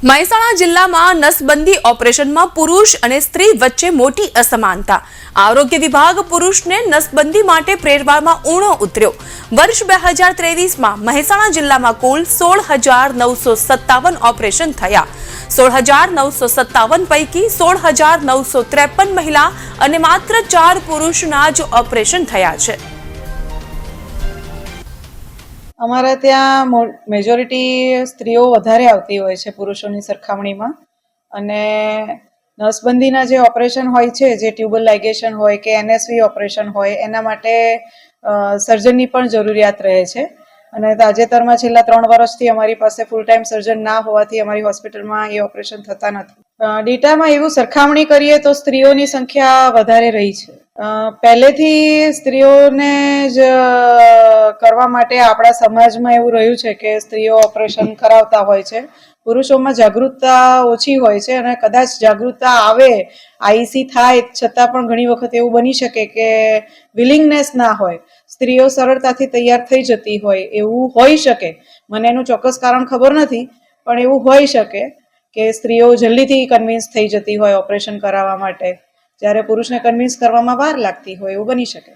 મહેસાણા જિલ્લામાં નસબંધી ઓપરેશનમાં પુરુષ અને સ્ત્રી વચ્ચે મોટી અસમાનતા. આરોગ્ય વિભાગ પુરુષને નસબંધી માટે પ્રેરવામાં ઊણો ઉતર્યો. વર્ષ 2023માં મહેસાણા જિલ્લામાં કુલ 16,957 ઓપરેશન થયા. 16,957 પૈકી 16,953 મહિલા અને માત્ર 4 પુરુષના જ ઓપરેશન થયા છે. અમારા ત્યાં મેજોરિટી સ્ત્રીઓ વધારે આવતી હોય છે પુરુષોની સરખામણીમાં. અને નસબંધીના જે ઓપરેશન હોય છે, જે ટ્યુબલ લાઇગેશન હોય કે NSV ઓપરેશન હોય, એના માટે સર્જનની પણ જરૂરિયાત રહે છે. અને તાજેતરમાં છેલ્લા 3 વર્ષથી અમારી પાસે ફૂલ ટાઈમ સર્જન ના હોવાથી અમારી હોસ્પિટલમાં એ ઓપરેશન થતા નથી. ડેટામાં એવું સરખામણી કરીએ તો સ્ત્રીઓની સંખ્યા વધારે રહી છે. પહેલેથી સ્ત્રીઓને જ કરવા માટે આપણા સમાજમાં એવું રહ્યું છે કે સ્ત્રીઓ ઓપરેશન કરાવતા હોય છે. પુરુષોમાં જાગૃતતા ઓછી હોય છે અને કદાચ જાગૃતતા આવે, આઈસી થાય છતાં પણ ઘણી વખત એવું બની શકે કે વિલિંગનેસ ના હોય, સ્ત્રીઓ સરળતાથી તૈયાર થઈ જતી હોય, એવું હોઈ શકે. મને એનું ચોક્કસ કારણ ખબર નથી, પણ એવું હોઈ શકે કે સ્ત્રીઓ જલ્દીથી કન્વિન્સ થઈ જતી હોય ઓપરેશન કરાવવા માટે, જ્યારે પુરુષને કન્વિન્સ કરવામાં વાર લાગતી હોય, એવું બની શકે.